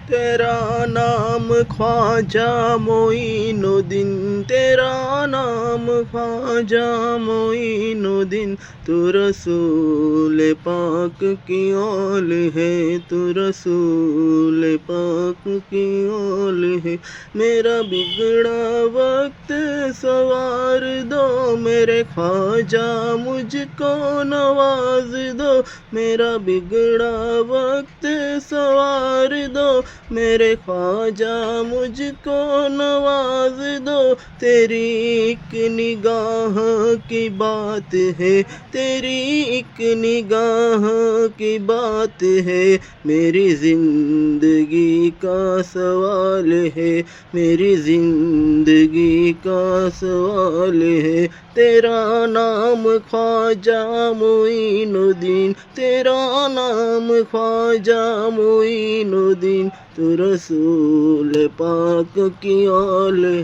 तेरा नाम ख्वाजा मोइनुद्दीन, तेरा नाम ख्वाजा मोइनुद्दीन। तू रसूल पाक की औल है, तू रसूल पाक की औल है। मेरा बिगड़ा वक्त सवार दो मेरे ख्वाजा, मुझको नवाज दो। मेरा बिगड़ा वक्त सवार दो मेरे ख्वाजा, मुझको नवाज दो। तेरी एक निगाह की बात है, तेरी एक निगाह की बात है। मेरी जिंदगी का सवाल है, मेरी जिंदगी का सवाल है। तेरा नाम ख्वाजा मोइनुद्दीन, तेरा नाम ख्वाजा मोइनुद्दीन। तू रसूल पाक की औल